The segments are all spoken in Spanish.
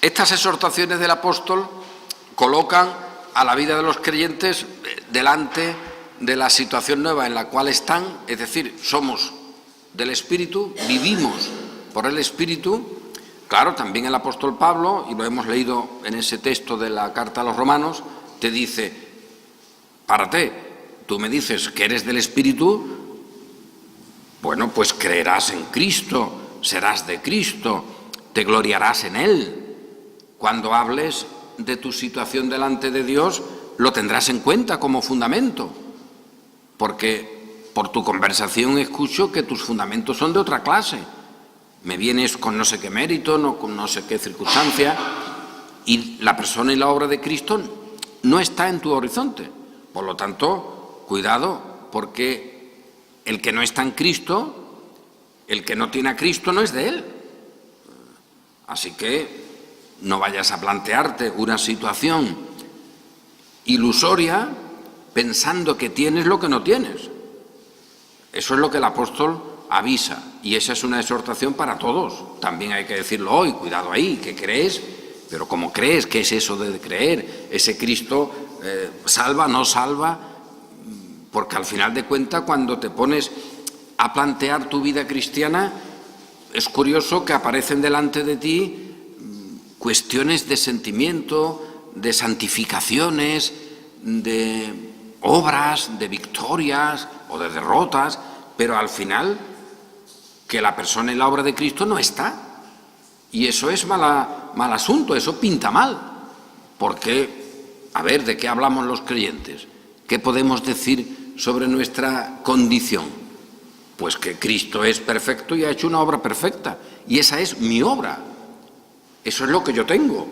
Estas exhortaciones del apóstol colocan a la vida de los creyentes delante de la situación nueva en la cual están, es decir, somos del Espíritu, vivimos por el Espíritu. Claro, también el apóstol Pablo, y lo hemos leído en ese texto de la carta a los Romanos, te dice, párate, tú me dices que eres del Espíritu, bueno, pues creerás en Cristo, serás de Cristo, te gloriarás en Él. Cuando hables de tu situación delante de Dios, lo tendrás en cuenta como fundamento, porque por tu conversación escucho que tus fundamentos son de otra clase. Me vienes con no sé qué mérito, no, con no sé qué circunstancia, y la persona y la obra de Cristo no está en tu horizonte. Por lo tanto, cuidado, porque el que no está en Cristo, el que no tiene a Cristo no es de Él. Así que no vayas a plantearte una situación ilusoria pensando que tienes lo que no tienes. Eso es lo que el apóstol avisa, y esa es una exhortación para todos. También hay que decirlo hoy, cuidado ahí, que crees, pero ¿cómo crees? ¿Qué es eso de creer? ¿Ese Cristo salva, no salva? Porque al final de cuentas, cuando te pones a plantear tu vida cristiana, es curioso que aparecen delante de ti cuestiones de sentimiento, de santificaciones, de obras, de victorias o de derrotas, pero al final que la persona y la obra de Cristo no está. Y eso es mal asunto, eso pinta mal. Porque, a ver, ¿de qué hablamos los creyentes? ¿Qué podemos decir sobre nuestra condición? Pues que Cristo es perfecto y ha hecho una obra perfecta. Y esa es mi obra. Eso es lo que yo tengo.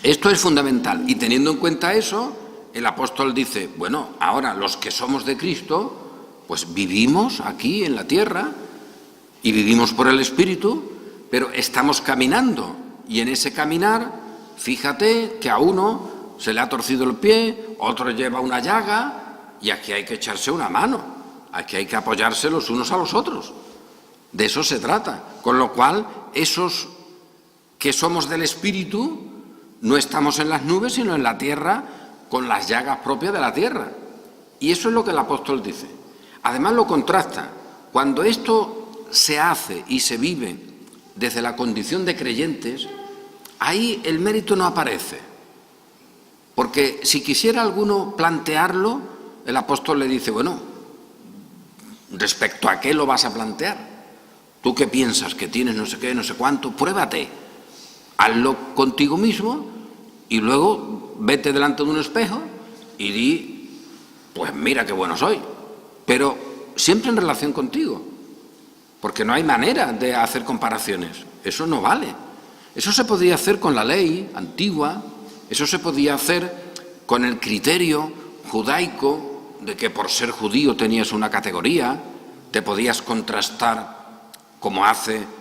Esto es fundamental. Y teniendo en cuenta eso, el apóstol dice, bueno, ahora los que somos de Cristo, pues vivimos aquí en la tierra y vivimos por el Espíritu, pero estamos caminando. Y en ese caminar, fíjate que a uno se le ha torcido el pie, otro lleva una llaga, y aquí hay que echarse una mano, aquí hay que apoyarse los unos a los otros. De eso se trata. Con lo cual, esos que somos del Espíritu, no estamos en las nubes, sino en la tierra, con las llagas propias de la tierra. Y eso es lo que el apóstol dice. Además lo contrasta. Cuando esto se hace y se vive desde la condición de creyentes, ahí el mérito no aparece. Porque si quisiera alguno plantearlo, el apóstol le dice, bueno, respecto a qué lo vas a plantear. Tú que piensas que tienes no sé qué, no sé cuánto, pruébate. Hazlo contigo mismo y luego vete delante de un espejo y di, pues mira qué bueno soy. Pero siempre en relación contigo, porque no hay manera de hacer comparaciones. Eso no vale. Eso se podía hacer con la ley antigua, eso se podía hacer con el criterio judaico de que por ser judío tenías una categoría, te podías contrastar como hace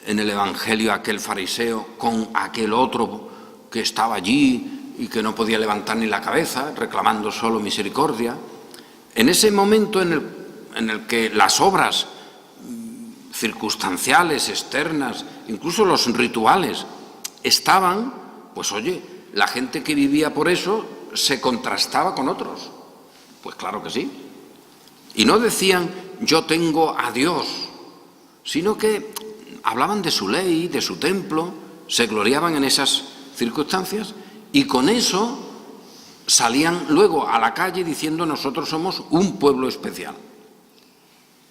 en el Evangelio aquel fariseo con aquel otro que estaba allí y que no podía levantar ni la cabeza, reclamando solo misericordia. En ese momento en el que las obras circunstanciales, externas, incluso los rituales, estaban, pues oye, la gente que vivía por eso se contrastaba con otros. Pues claro que sí. Y no decían, yo tengo a Dios, sino que hablaban de su ley, de su templo, se gloriaban en esas circunstancias y con eso salían luego a la calle diciendo nosotros somos un pueblo especial.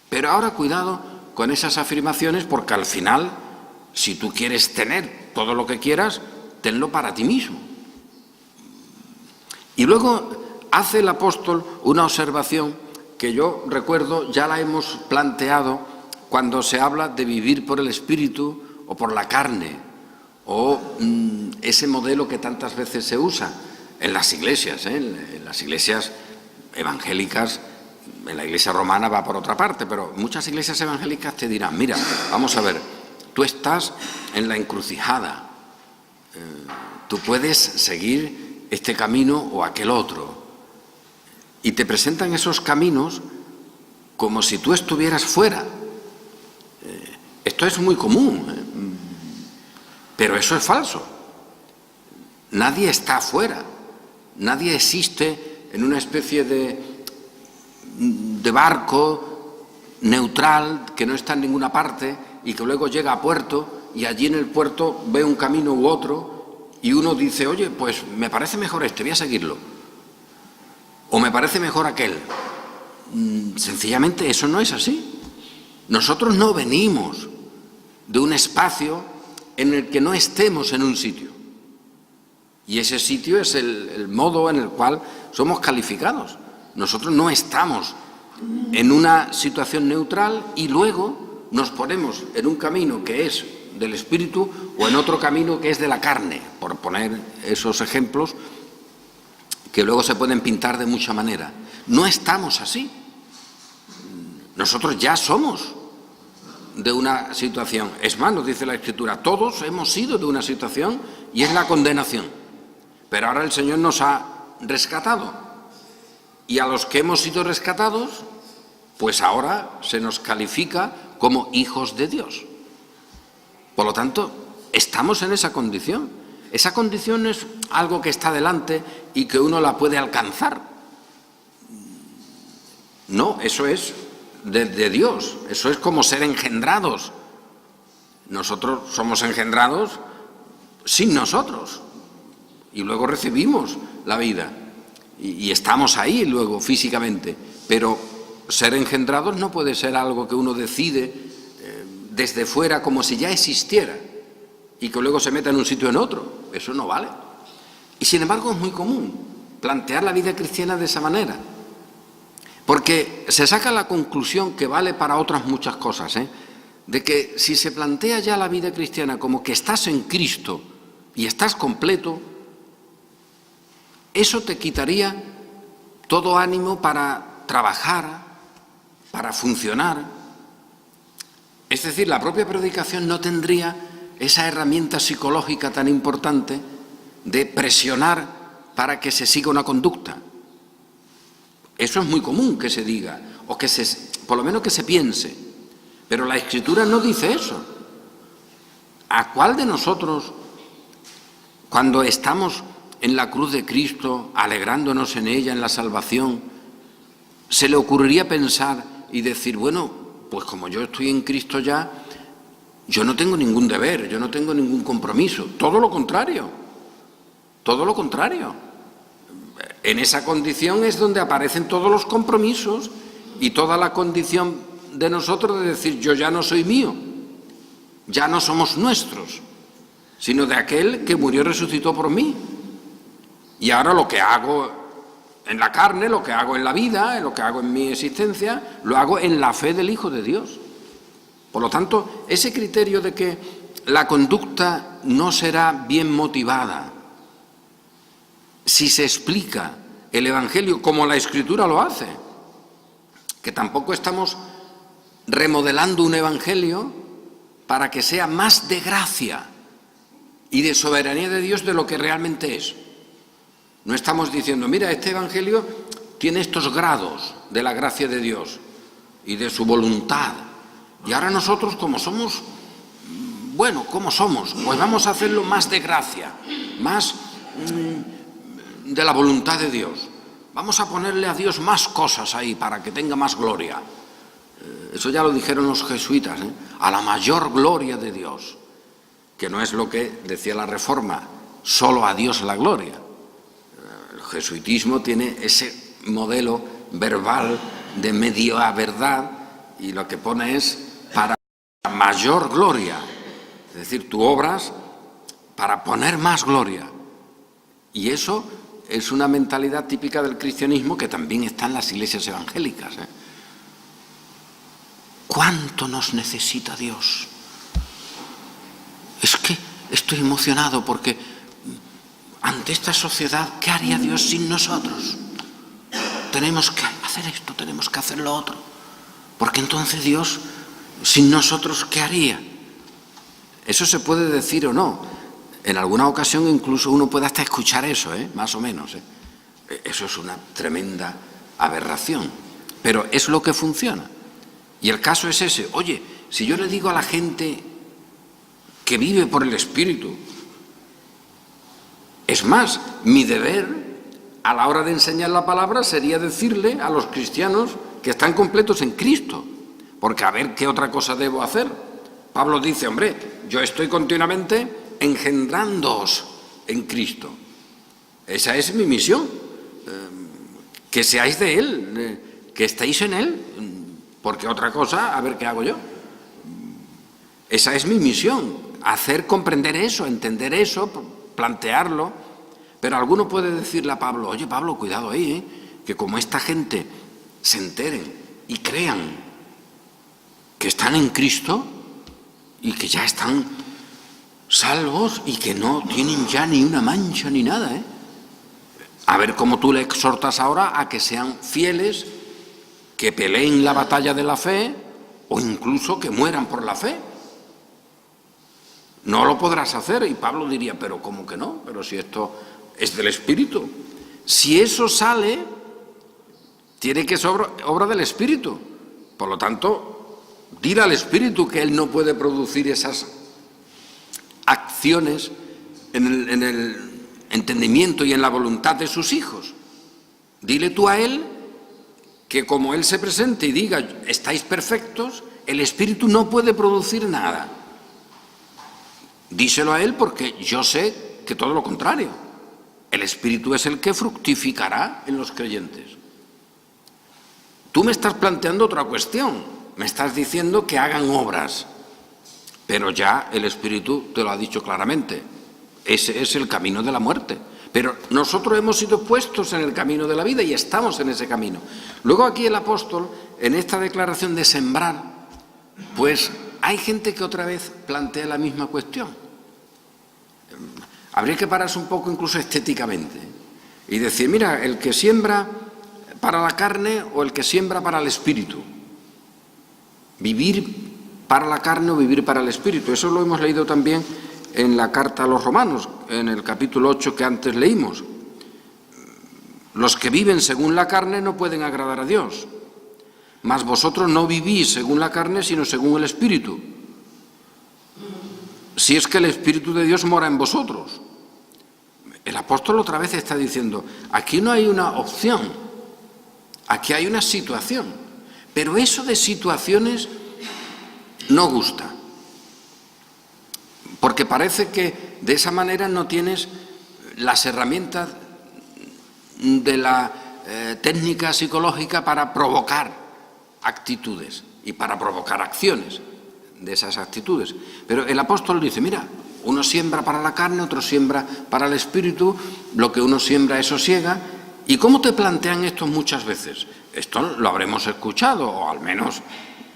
Pero ahora cuidado con esas afirmaciones porque al final, si tú quieres tener todo lo que quieras, tenlo para ti mismo. Y luego hace el apóstol una observación que yo recuerdo, ya la hemos planteado cuando se habla de vivir por el Espíritu o por la carne, o ese modelo que tantas veces se usa en las iglesias, en las iglesias evangélicas. En la iglesia romana va por otra parte, pero muchas iglesias evangélicas te dirán, mira, vamos a ver, tú estás en la encrucijada, tú puedes seguir este camino o aquel otro, y te presentan esos caminos como si tú estuvieras fuera. Esto es muy común. Pero eso es falso. Nadie está afuera. Nadie existe en una especie de barco neutral que no está en ninguna parte y que luego llega a puerto y allí en el puerto ve un camino u otro y uno dice, oye, pues me parece mejor este, voy a seguirlo. O me parece mejor aquel. Sencillamente eso no es así. Nosotros no venimos de un espacio en el que no estemos en un sitio. Y ese sitio es el modo en el cual somos calificados. Nosotros no estamos en una situación neutral y luego nos ponemos en un camino que es del espíritu o en otro camino que es de la carne, por poner esos ejemplos que luego se pueden pintar de mucha manera. No estamos así. Nosotros ya somos de una situación. Es más, nos dice la Escritura, todos hemos sido de una situación y es la condenación. Pero ahora el Señor nos ha rescatado. Y a los que hemos sido rescatados, pues ahora se nos califica como hijos de Dios. Por lo tanto, estamos en esa condición. Esa condición no es algo que está delante y que uno la puede alcanzar. No, eso es de Dios. Eso es como ser engendrados. Nosotros somos engendrados sin nosotros. Y luego recibimos la vida. Y estamos ahí luego físicamente. Pero ser engendrados no puede ser algo que uno decide desde fuera como si ya existiera y que luego se meta en un sitio o en otro. Eso no vale. Y sin embargo es muy común plantear la vida cristiana de esa manera. Porque se saca la conclusión que vale para otras muchas cosas, de que si se plantea ya la vida cristiana como que estás en Cristo y estás completo, eso te quitaría todo ánimo para trabajar, para funcionar. Es decir, la propia predicación no tendría esa herramienta psicológica tan importante de presionar para que se siga una conducta. Eso es muy común que se diga, o que por lo menos que se piense. Pero la Escritura no dice eso. ¿A cuál de nosotros, cuando estamos en la cruz de Cristo, alegrándonos en ella, en la salvación, se le ocurriría pensar y decir, bueno, pues como yo estoy en Cristo ya, yo no tengo ningún deber, yo no tengo ningún compromiso? Todo lo contrario, todo lo contrario. En esa condición es donde aparecen todos los compromisos y toda la condición de nosotros de decir, yo ya no soy mío, ya no somos nuestros, sino de aquel que murió y resucitó por mí. Y ahora lo que hago en la carne, lo que hago en la vida, lo que hago en mi existencia, lo hago en la fe del Hijo de Dios. Por lo tanto, ese criterio de que la conducta no será bien motivada si se explica el Evangelio como la Escritura lo hace, que tampoco estamos remodelando un Evangelio para que sea más de gracia y de soberanía de Dios de lo que realmente es. No estamos diciendo, mira, este Evangelio tiene estos grados de la gracia de Dios y de su voluntad. Y ahora nosotros, como somos, bueno, ¿cómo somos? Pues vamos a hacerlo más de gracia, más de la voluntad de Dios. Vamos a ponerle a Dios más cosas ahí para que tenga más gloria. Eso ya lo dijeron los jesuitas, a la mayor gloria de Dios, que no es lo que decía la Reforma, solo a Dios la gloria. El jesuitismo tiene ese modelo verbal de media verdad y lo que pone es para mayor gloria. Es decir, tú obras para poner más gloria. Y eso es una mentalidad típica del cristianismo que también está en las iglesias evangélicas. ¿Cuánto nos necesita Dios? Es que estoy emocionado porque ante esta sociedad, ¿qué haría Dios sin nosotros? Tenemos que hacer esto, tenemos que hacer lo otro. Porque entonces Dios, sin nosotros, ¿qué haría? Eso se puede decir o no. En alguna ocasión incluso uno puede hasta escuchar eso, más o menos. Eso es una tremenda aberración. Pero es lo que funciona. Y el caso es ese. Oye, si yo le digo a la gente que vive por el Espíritu. Es más, mi deber a la hora de enseñar la palabra sería decirle a los cristianos que están completos en Cristo, porque a ver qué otra cosa debo hacer. Pablo dice, hombre, yo estoy continuamente engendrándoos en Cristo. Esa es mi misión, que seáis de Él, que estéis en Él, porque otra cosa, a ver qué hago yo. Esa es mi misión, hacer comprender eso, entender eso, plantearlo. Pero alguno puede decirle a Pablo, oye Pablo, cuidado ahí, que como esta gente se enteren y crean que están en Cristo y que ya están salvos y que no tienen ya ni una mancha ni nada, A ver cómo tú le exhortas ahora a que sean fieles, que peleen la batalla de la fe o incluso que mueran por la fe. No lo podrás hacer. Y Pablo diría, pero ¿cómo que no? Pero si esto es del Espíritu. Si eso sale, tiene que ser obra del Espíritu. Por lo tanto, dile al Espíritu que Él no puede producir esas acciones en el entendimiento y en la voluntad de sus hijos. Dile tú a Él que como Él se presente y diga, estáis perfectos, el Espíritu no puede producir nada. Díselo a Él porque yo sé que todo lo contrario. El Espíritu es el que fructificará en los creyentes. Tú me estás planteando otra cuestión. Me estás diciendo que hagan obras. Pero ya el Espíritu te lo ha dicho claramente. Ese es el camino de la muerte. Pero nosotros hemos sido puestos en el camino de la vida y estamos en ese camino. Luego aquí el apóstol, en esta declaración de sembrar, pues hay gente que otra vez plantea la misma cuestión. Habría que pararse un poco incluso estéticamente y decir, mira, el que siembra para la carne o el que siembra para el espíritu. Vivir para la carne o vivir para el espíritu. Eso lo hemos leído también en la carta a los Romanos, en el capítulo 8 que antes leímos. Los que viven según la carne no pueden agradar a Dios, mas vosotros no vivís según la carne, sino según el Espíritu. Si es que el Espíritu de Dios mora en vosotros. El apóstol otra vez está diciendo, aquí no hay una opción, aquí hay una situación, pero eso de situaciones no gusta. Porque parece que de esa manera no tienes las herramientas de la técnica psicológica para provocar actitudes y para provocar acciones de esas actitudes. Pero el apóstol dice, mira, uno siembra para la carne, otro siembra para el espíritu, lo que uno siembra eso siega. ¿Y cómo te plantean esto muchas veces? Esto lo habremos escuchado, o al menos,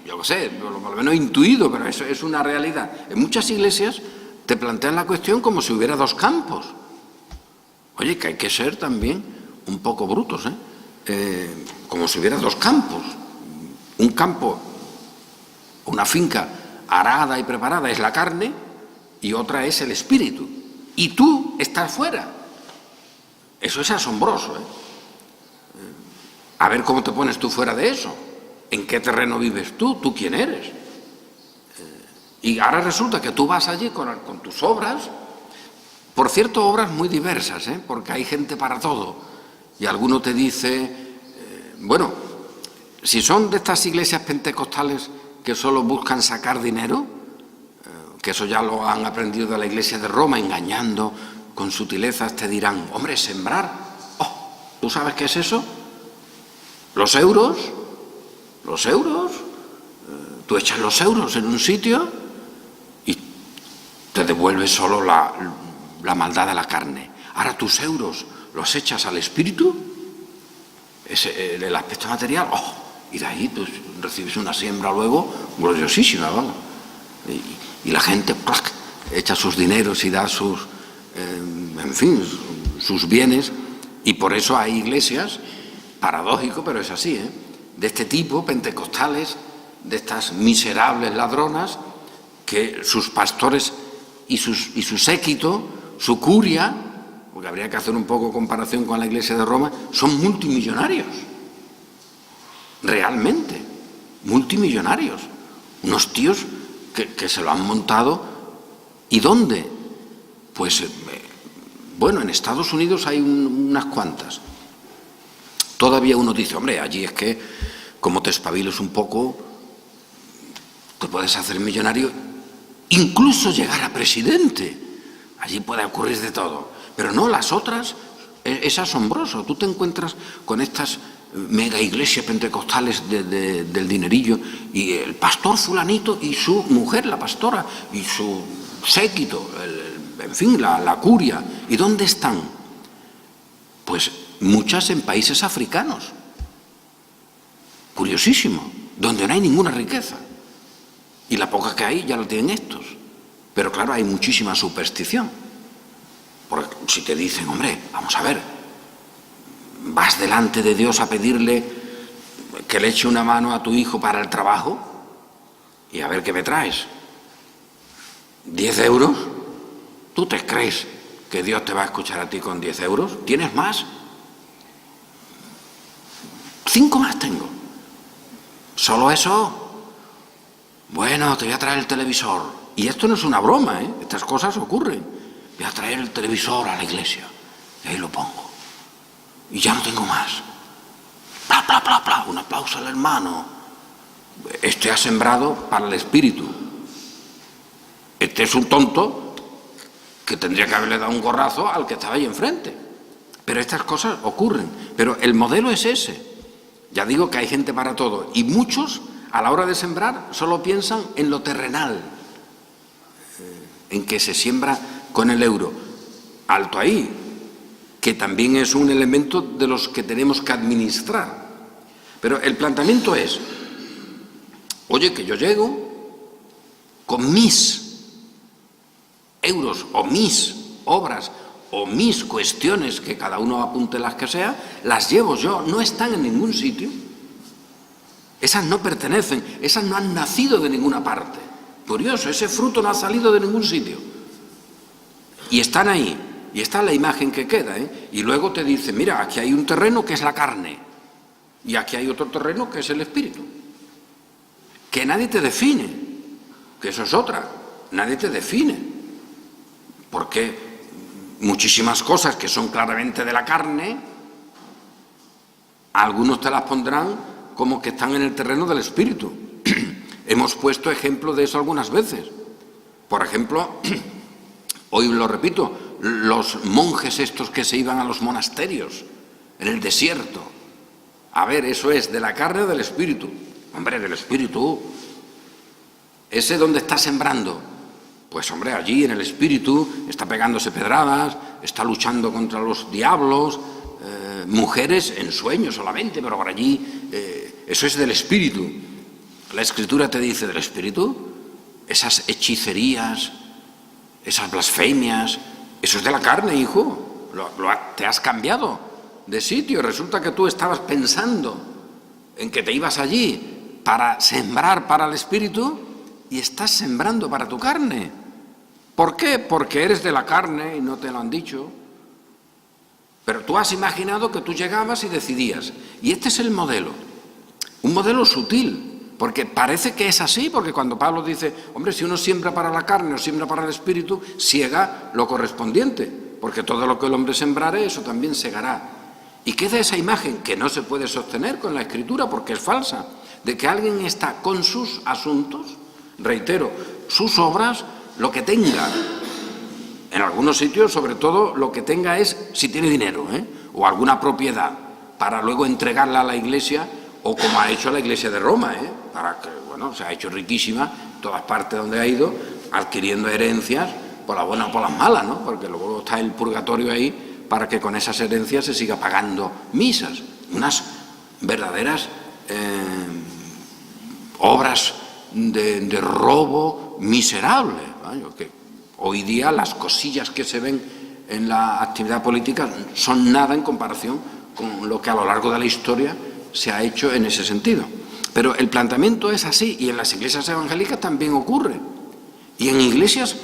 yo qué sé, al menos intuido, pero eso es una realidad. En muchas iglesias te plantean la cuestión como si hubiera dos campos. Oye, que hay que ser también un poco brutos, como si hubiera dos campos. Un campo, una finca arada y preparada es la carne y otra es el espíritu. Y tú estás fuera. Eso es asombroso, A ver cómo te pones tú fuera de eso. ¿En qué terreno vives tú? ¿Tú quién eres? Y ahora resulta que tú vas allí con tus obras, por cierto, obras muy diversas, porque hay gente para todo. Y alguno te dice, bueno, si son de estas iglesias pentecostales que solo buscan sacar dinero, que eso ya lo han aprendido de la iglesia de Roma, engañando con sutilezas, te dirán, hombre, sembrar. Oh, ¿tú sabes qué es eso? Los euros, tú echas los euros en un sitio y te devuelve solo la maldad de la carne. Ahora tus euros los echas al espíritu, el aspecto material, y de ahí pues recibes una siembra luego gloriosísima, vamos. Y la gente echa sus dineros y da sus bienes, y por eso hay iglesias, paradójico, pero es así, de este tipo, pentecostales, de estas miserables ladronas, que sus pastores y su séquito, su curia, porque habría que hacer un poco comparación con la iglesia de Roma, son multimillonarios. Realmente, multimillonarios. Unos tíos que se lo han montado ¿Y dónde? Pues, bueno, en Estados Unidos hay unas cuantas. Todavía uno dice, hombre, allí es que, como te espabiles un poco, te puedes hacer millonario, incluso llegar a presidente. Allí puede ocurrir de todo. Pero no, las otras, es asombroso. Tú te encuentras con estas mega iglesias pentecostales del dinerillo, y el pastor fulanito y su mujer, la pastora, y su séquito, en fin, la curia. ¿Y dónde están? Pues muchas en países africanos. Curiosísimo, donde no hay ninguna riqueza. Y la poca que hay ya la tienen estos. Pero claro, hay muchísima superstición. Porque si te dicen, hombre, vamos a ver, vas delante de Dios a pedirle que le eche una mano a tu hijo para el trabajo, y a ver qué me traes. 10 euros. ¿Tú te crees que Dios te va a escuchar a ti con 10 euros? ¿Tienes más? 5 más tengo. ¿Solo eso? Bueno, te voy a traer el televisor. Y esto no es una broma, ¿eh? Estas cosas ocurren. Voy a traer el televisor a la iglesia. Y ahí lo pongo. Y ya no tengo más. ¡Pla, pla, pla, pla! Un aplauso al hermano. Este ha sembrado para el espíritu. Este es un tonto que tendría que haberle dado un gorrazo al que estaba ahí enfrente. Pero estas cosas ocurren. Pero el modelo es ese. Ya digo que hay gente para todo. Y muchos, a la hora de sembrar, solo piensan en lo terrenal. En que se siembra con el euro. Alto ahí, que también es un elemento de los que tenemos que administrar. Pero el planteamiento es, oye, que yo llego con mis euros o mis obras o mis cuestiones, que cada uno apunte las que sea, las llevo yo, no están en ningún sitio. Esas no pertenecen, esas no han nacido de ninguna parte. Curioso, ese fruto no ha salido de ningún sitio. Y están ahí, y está la imagen que queda, ¿eh? Y luego te dice, mira, aquí hay un terreno que es la carne, y aquí hay otro terreno que es el espíritu. Que nadie te define, que eso es otra, nadie te define. Porque muchísimas cosas que son claramente de la carne, algunos te las pondrán como que están en el terreno del espíritu. Hemos puesto ejemplo de eso algunas veces. Por ejemplo, hoy lo repito, los monjes estos que se iban a los monasterios en el desierto. A ver, ¿eso es de la carne o del espíritu? Hombre, del espíritu. ¿Ese dónde está sembrando? Pues hombre, allí en el espíritu está pegándose pedradas, está luchando contra los diablos, mujeres en sueños solamente, pero por allí eso es del espíritu. La Escritura te dice del espíritu, esas hechicerías, esas blasfemias, eso es de la carne, hijo. Te has cambiado de sitio. Resulta que tú estabas pensando en que te ibas allí para sembrar para el espíritu y estás sembrando para tu carne. ¿Por qué? Porque eres de la carne y no te lo han dicho. Pero tú has imaginado que tú llegabas y decidías. Y este es el modelo. Un modelo sutil. Porque parece que es así, porque cuando Pablo dice, hombre, si uno siembra para la carne o siembra para el espíritu, siega lo correspondiente. Porque todo lo que el hombre sembrare, eso también segará. Y queda esa imagen que no se puede sostener con la Escritura porque es falsa, de que alguien está con sus asuntos, reitero, sus obras, lo que tenga, en algunos sitios sobre todo lo que tenga es si tiene dinero, o alguna propiedad, para luego entregarla a la Iglesia, o como ha hecho la Iglesia de Roma, para que, bueno, se ha hecho riquísima en todas partes donde ha ido, adquiriendo herencias por las buenas o por las malas, ¿no? Porque luego está el purgatorio ahí para que con esas herencias se siga pagando misas, unas verdaderas obras de robo miserable, ¿no? Que hoy día las cosillas que se ven en la actividad política son nada en comparación con lo que a lo largo de la historia se ha hecho en ese sentido. Pero el planteamiento es así, y en las iglesias evangélicas también ocurre. Y en iglesias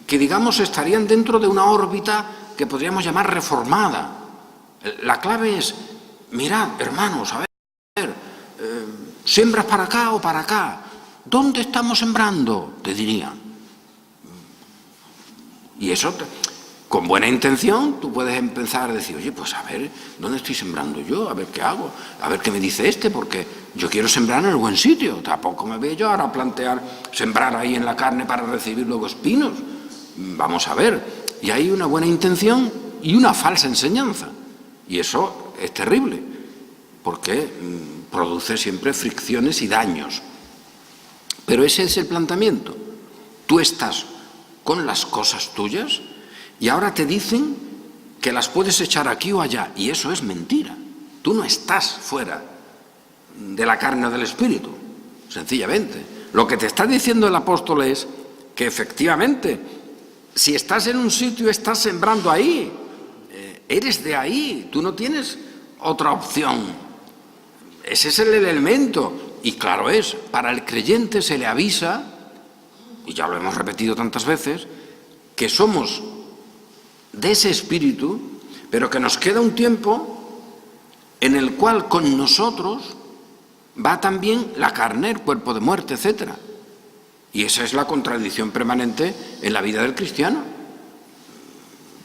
que, digamos, estarían dentro de una órbita que podríamos llamar reformada. La clave es, mirad, hermanos, a ver, ¿siembras para acá o para acá? ¿Dónde estamos sembrando? Te dirían. Y eso, con buena intención, tú puedes empezar a decir, oye, pues a ver, ¿dónde estoy sembrando yo? A ver qué hago, a ver qué me dice este, porque yo quiero sembrar en el buen sitio. Tampoco me voy yo ahora a plantear sembrar ahí en la carne para recibir luego espinos. Vamos a ver. Y hay una buena intención y una falsa enseñanza. Y eso es terrible, porque produce siempre fricciones y daños. Pero ese es el planteamiento. Tú estás con las cosas tuyas y ahora te dicen que las puedes echar aquí o allá, y eso es mentira. Tú no estás fuera de la carne o del espíritu, sencillamente. Lo que te está diciendo el apóstol es que efectivamente, si estás en un sitio, estás sembrando ahí, eres de ahí, tú no tienes otra opción. Ese es el elemento. Y claro es, para el creyente se le avisa, y ya lo hemos repetido tantas veces, que somos de ese espíritu, pero que nos queda un tiempo en el cual con nosotros va también la carne, el cuerpo de muerte, etc. Y esa es la contradicción permanente en la vida del cristiano.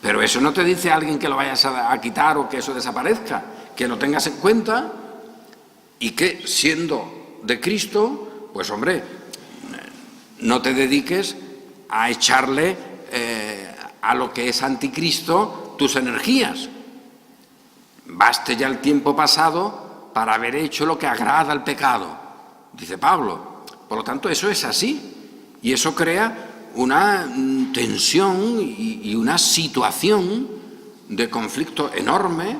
Pero eso no te dice alguien que lo vayas a quitar o que eso desaparezca, que lo tengas en cuenta y que siendo de Cristo, pues hombre, no te dediques a echarle a lo que es anticristo tus energías. Baste ya el tiempo pasado para haber hecho lo que agrada al pecado, dice Pablo. Por lo tanto, eso es así. Y eso crea una tensión y una situación de conflicto enorme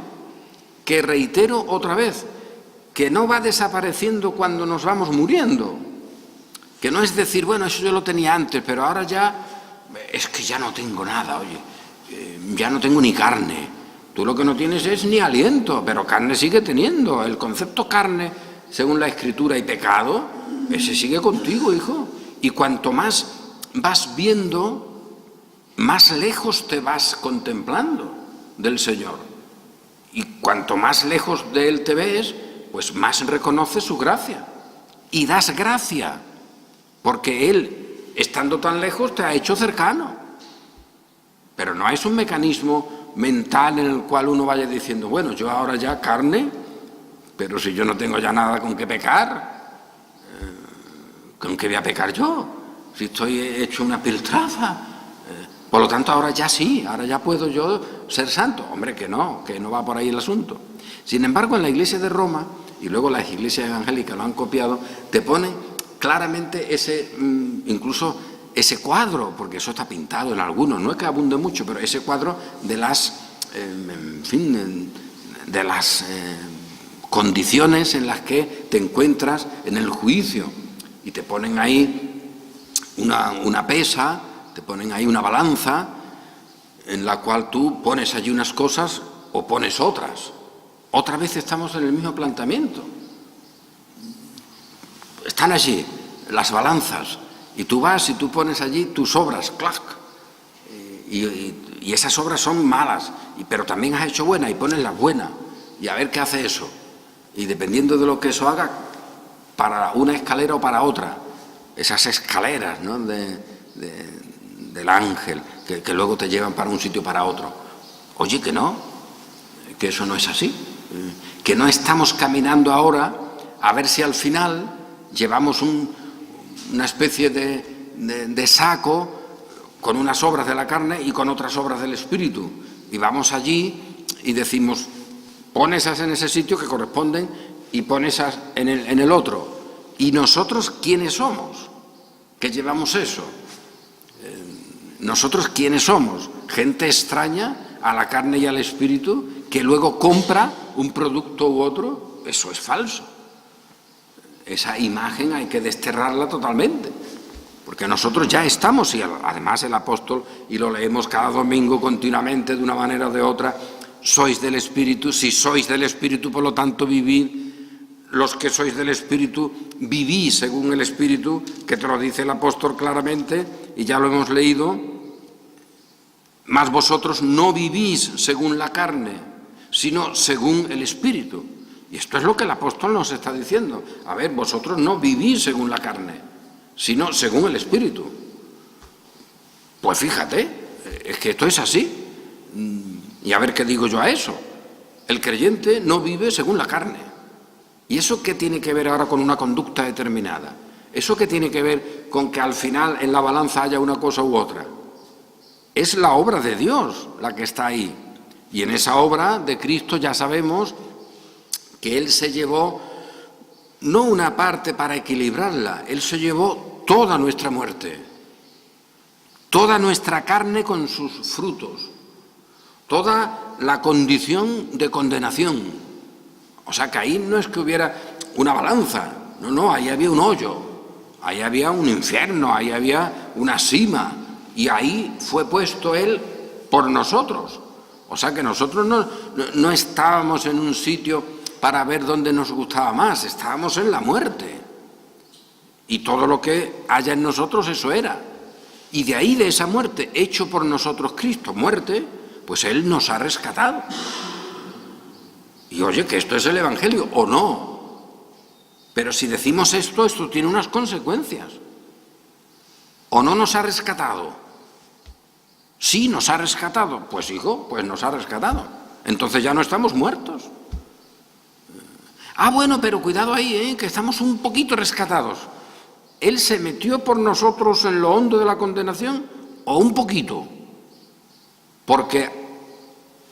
que, reitero otra vez, que no va desapareciendo cuando nos vamos muriendo. Que no es decir, bueno, eso yo lo tenía antes, pero ahora ya es que ya no tengo nada, oye, ya no tengo ni carne. Tú lo que no tienes es ni aliento, pero carne sigue teniendo. El concepto carne, según la Escritura, y pecado, ese sigue contigo, hijo. Y cuanto más vas viendo, más lejos te vas contemplando del Señor. Y cuanto más lejos de Él te ves, pues más reconoces su gracia. Y das gracia, porque Él, estando tan lejos, te ha hecho cercano. Pero no es un mecanismo mental en el cual uno vaya diciendo, bueno, yo ahora ya carne, pero si yo no tengo ya nada con qué pecar, ¿con qué voy a pecar yo? Si estoy hecho una piltrafa. Por lo tanto, ahora ya sí, ahora ya puedo yo ser santo. Hombre, que no va por ahí el asunto. Sin embargo, en la Iglesia de Roma, y luego las iglesias evangélicas lo han copiado, te ponen claramente ese, incluso ese cuadro, porque eso está pintado en algunos, no es que abunde mucho, pero ese cuadro de las, de las condiciones en las que te encuentras en el juicio. Y te ponen ahí una pesa, te ponen ahí una balanza, en la cual tú pones allí unas cosas o pones otras. Otra vez estamos en el mismo planteamiento. Están allí las balanzas y tú vas y tú pones allí tus obras, clac, y esas obras son malas, pero también has hecho buenas y pones las buenas y a ver qué hace eso. Y dependiendo de lo que eso haga, para una escalera o para otra, esas escaleras, ¿no?, del ángel que luego te llevan para un sitio o para otro. Oye, que no, que eso no es así, que no estamos caminando ahora a ver si al final llevamos una especie de saco con unas obras de la carne y con otras obras del espíritu, y vamos allí y decimos, pon esas en ese sitio que corresponden y pon esas en el otro. ¿Y nosotros quiénes somos? ¿Que llevamos eso? ¿Nosotros quiénes somos? ¿Gente extraña a la carne y al espíritu que luego compra un producto u otro? Eso es falso. Esa imagen hay que desterrarla totalmente, porque nosotros ya estamos, y además el apóstol, y lo leemos cada domingo continuamente de una manera o de otra, sois del Espíritu, si sois del Espíritu, por lo tanto vivid. Los que sois del Espíritu, vivís según el Espíritu, que te lo dice el apóstol claramente, y ya lo hemos leído. Mas vosotros no vivís según la carne, sino según el Espíritu. Y esto es lo que el apóstol nos está diciendo. A ver, vosotros no vivís según la carne, sino según el Espíritu. Pues fíjate, es que esto es así. Y a ver qué digo yo a eso. El creyente no vive según la carne. ¿Y eso qué tiene que ver ahora con una conducta determinada? ¿Eso qué tiene que ver con que al final en la balanza haya una cosa u otra? Es la obra de Dios la que está ahí. Y en esa obra de Cristo ya sabemos que Él se llevó no una parte para equilibrarla, Él se llevó toda nuestra muerte, toda nuestra carne con sus frutos, toda la condición de condenación. O sea que ahí no es que hubiera una balanza, no, ahí había un hoyo, ahí había un infierno, ahí había una sima, y ahí fue puesto Él por nosotros. O sea que nosotros no estábamos en un sitio para ver dónde nos gustaba más, estábamos en la muerte. Y todo lo que haya en nosotros, eso era. Y de ahí, de esa muerte, hecho por nosotros Cristo, muerte, pues Él nos ha rescatado. Y oye, que esto es el Evangelio, o no. Pero si decimos esto tiene unas consecuencias. ¿O no nos ha rescatado? Sí, nos ha rescatado. Pues hijo, pues nos ha rescatado. Entonces ya no estamos muertos. Bueno, pero cuidado ahí, que estamos un poquito rescatados. ¿Él se metió por nosotros en lo hondo de la condenación o un poquito? Porque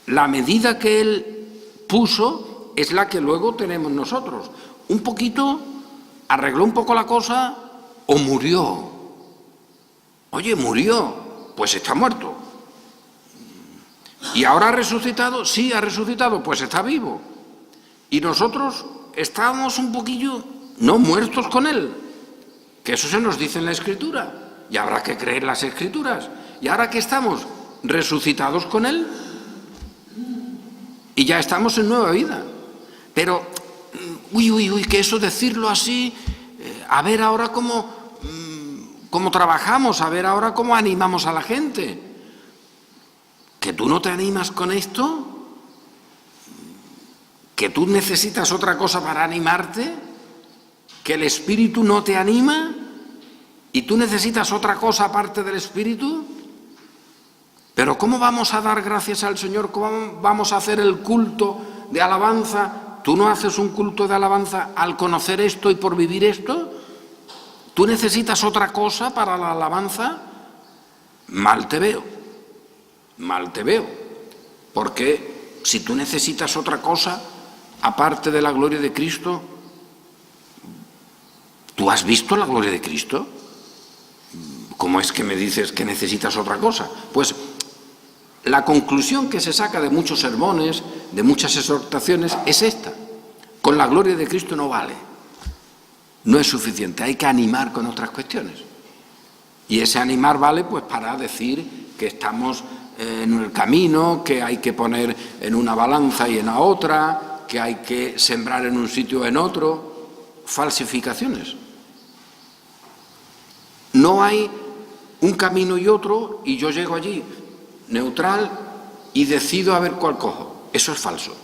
la medida que Él puso es la que luego tenemos nosotros. Un poquito, arregló un poco la cosa o murió. Oye, murió, pues está muerto. ¿Y ahora ha resucitado? Sí, ha resucitado, pues está vivo. Y nosotros estábamos un poquillo, no muertos con Él, que eso se nos dice en la Escritura, y habrá que creer las Escrituras. Y ahora que estamos resucitados con Él, y ya estamos en nueva vida. Pero, que eso decirlo así, a ver ahora cómo trabajamos, a ver ahora cómo animamos a la gente. ¿Que tú no te animas con esto? ¿Que tú necesitas otra cosa para animarte? ¿Que el Espíritu no te anima? ¿Y tú necesitas otra cosa aparte del Espíritu? ¿Pero cómo vamos a dar gracias al Señor? ¿Cómo vamos a hacer el culto de alabanza? ¿Tú no haces un culto de alabanza al conocer esto y por vivir esto? ¿Tú necesitas otra cosa para la alabanza? Mal te veo. Porque si tú necesitas otra cosa aparte de la gloria de Cristo, ¿tú has visto la gloria de Cristo? ¿Cómo es que me dices que necesitas otra cosa? Pues la conclusión que se saca de muchos sermones, de muchas exhortaciones, es esta. Con la gloria de Cristo no vale. No es suficiente, hay que animar con otras cuestiones. Y ese animar vale pues para decir que estamos en el camino, que hay que poner en una balanza y en la otra, que hay que sembrar en un sitio o en otro. Falsificaciones. No hay un camino y otro y yo llego allí neutral y decido a ver cuál cojo. Eso es falso.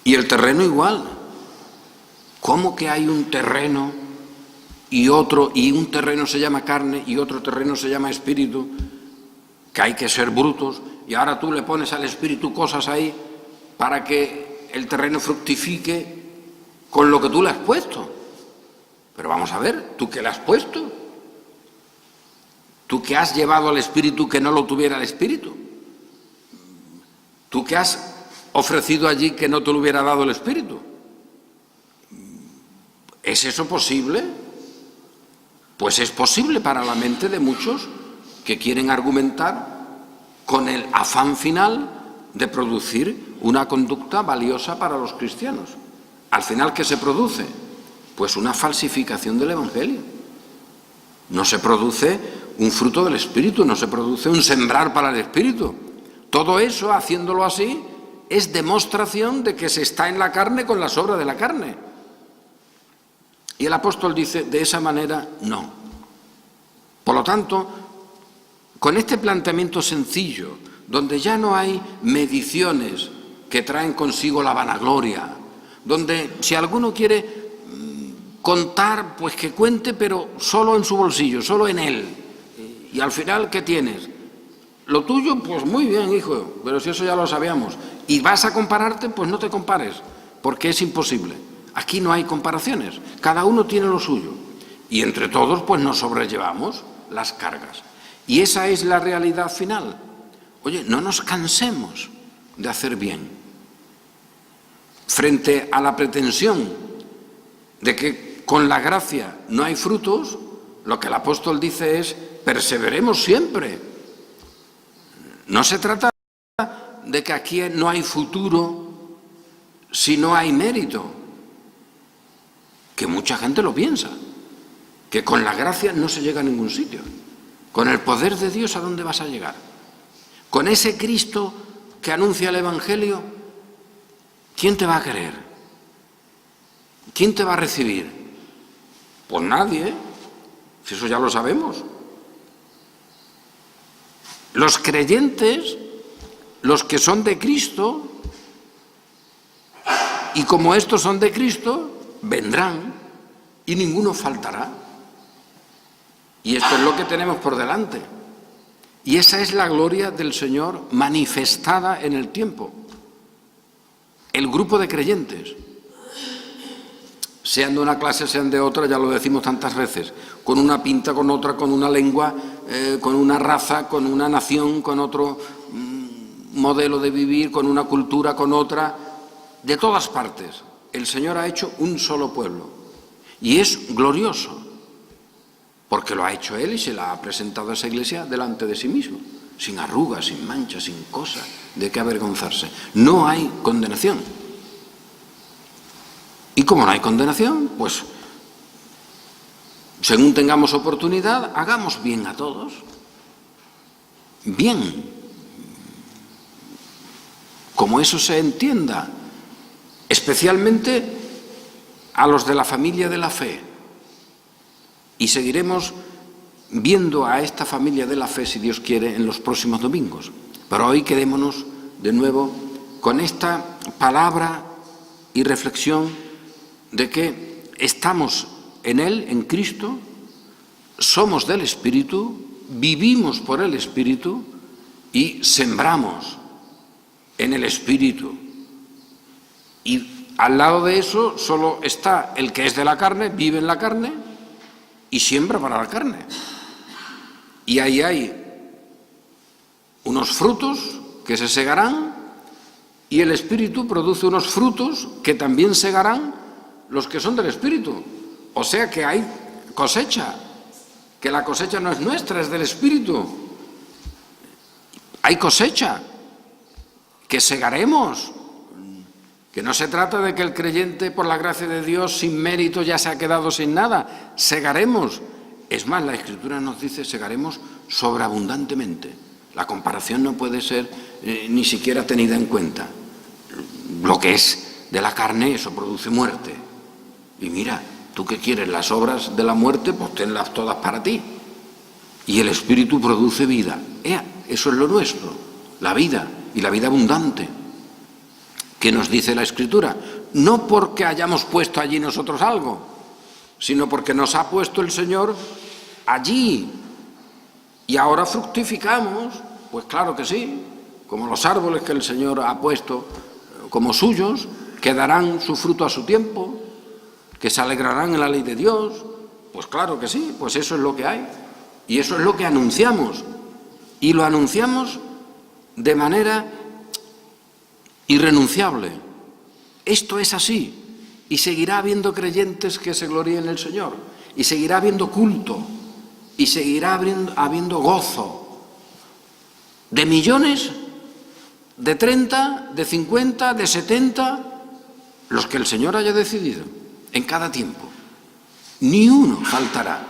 Y el terreno igual. ¿Cómo que hay un terreno y otro, y un terreno se llama carne y otro terreno se llama espíritu? Que hay que ser brutos y ahora tú le pones al espíritu cosas ahí para que el terreno fructifique con lo que tú le has puesto. Pero vamos a ver, ¿tú qué le has puesto? ¿Tú qué has llevado al espíritu que no lo tuviera el espíritu? ¿Tú qué has ofrecido allí que no te lo hubiera dado el espíritu? ¿Es eso posible? Pues es posible para la mente de muchos que quieren argumentar con el afán final de producir una conducta valiosa para los cristianos. Al final, ¿qué se produce? Pues una falsificación del Evangelio. No se produce un fruto del Espíritu, no se produce un sembrar para el Espíritu. Todo eso, haciéndolo así, es demostración de que se está en la carne con las obras de la carne. Y el apóstol dice, de esa manera, no. Por lo tanto, con este planteamiento sencillo, donde ya no hay mediciones que traen consigo la vanagloria, donde si alguno quiere contar, pues que cuente, pero solo en su bolsillo, solo en él, Y al final, ¿qué tienes? Lo tuyo, pues muy bien, hijo, pero si eso ya lo sabíamos. Y vas a compararte, pues no te compares, porque es imposible. Aquí no hay comparaciones, cada uno tiene lo suyo. Y entre todos, pues nos sobrellevamos las cargas. Y esa es la realidad final. Oye, no nos cansemos de hacer bien. Frente a la pretensión de que con la gracia no hay frutos, lo que el apóstol dice es: perseveremos siempre. No se trata de que aquí no hay futuro si no hay mérito, que mucha gente lo piensa, que con la gracia no se llega a ningún sitio. Con el poder de Dios, ¿a dónde vas a llegar? Con ese Cristo que anuncia el Evangelio, ¿quién te va a querer? ¿Quién te va a recibir? Pues nadie, si eso ya lo sabemos. Los creyentes, los que son de Cristo, y como estos son de Cristo, vendrán y ninguno faltará. Y esto es lo que tenemos por delante. Y esa es la gloria del Señor manifestada en el tiempo. El grupo de creyentes, sean de una clase, sean de otra, ya lo decimos tantas veces, con una pinta, con otra, con una lengua, con una raza, con una nación, con otro modelo de vivir, con una cultura, con otra, de todas partes. El Señor ha hecho un solo pueblo y es glorioso, porque lo ha hecho Él y se la ha presentado a esa iglesia delante de sí mismo, sin arrugas, sin manchas, sin cosa de qué avergonzarse. No hay condenación. Y como no hay condenación, pues según tengamos oportunidad, hagamos bien a todos. Bien. Como eso se entienda, especialmente a los de la familia de la fe. Y seguiremos viendo a esta familia de la fe, si Dios quiere, en los próximos domingos. Pero hoy quedémonos de nuevo con esta palabra y reflexión de que estamos en Él, en Cristo, somos del Espíritu, vivimos por el Espíritu y sembramos en el Espíritu. Y al lado de eso solo está el que es de la carne, vive en la carne y siembra para la carne. Y ahí hay unos frutos que se segarán y el Espíritu produce unos frutos que también segarán los que son del Espíritu. O sea que hay cosecha, que la cosecha no es nuestra, es del Espíritu. Hay cosecha, que segaremos, que no se trata de que el creyente, por la gracia de Dios, sin mérito, ya se ha quedado sin nada. Segaremos. Es más, la Escritura nos dice: segaremos sobreabundantemente. La comparación no puede ser ni siquiera tenida en cuenta. Lo que es de la carne, eso produce muerte. Y mira, ¿tú qué quieres? Las obras de la muerte, pues tenlas todas para ti. Y el Espíritu produce vida. Eso es lo nuestro, la vida, y la vida abundante. ¿Qué nos dice la Escritura? No porque hayamos puesto allí nosotros algo, sino porque nos ha puesto el Señor allí. Y ahora fructificamos, pues claro que sí, como los árboles que el Señor ha puesto como suyos, que darán su fruto a su tiempo, que se alegrarán en la ley de Dios. Pues claro que sí, pues eso es lo que hay. Y eso es lo que anunciamos. Y lo anunciamos de manera irrenunciable. Esto es así. Y seguirá habiendo creyentes que se gloríen en el Señor. Y seguirá habiendo culto. Y seguirá habiendo gozo. De millones, de 30, de 50, de 70, los que el Señor haya decidido. En cada tiempo. Ni uno faltará.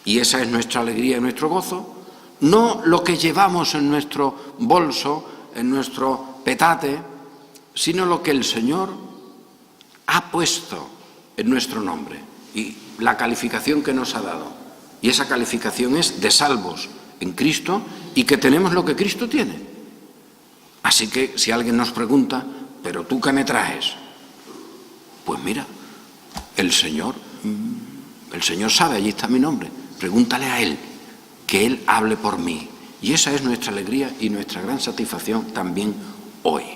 Y esa es nuestra alegría y nuestro gozo. No lo que llevamos en nuestro bolso, en nuestro petate, sino lo que el Señor ha puesto en nuestro nombre y la calificación que nos ha dado. Y esa calificación es de salvos en Cristo y que tenemos lo que Cristo tiene. Así que si alguien nos pregunta: ¿pero tú qué me traes? Pues mira, el Señor sabe, allí está mi nombre, pregúntale a Él. que Él hable por mí. Y esa es nuestra alegría y nuestra gran satisfacción también hoy.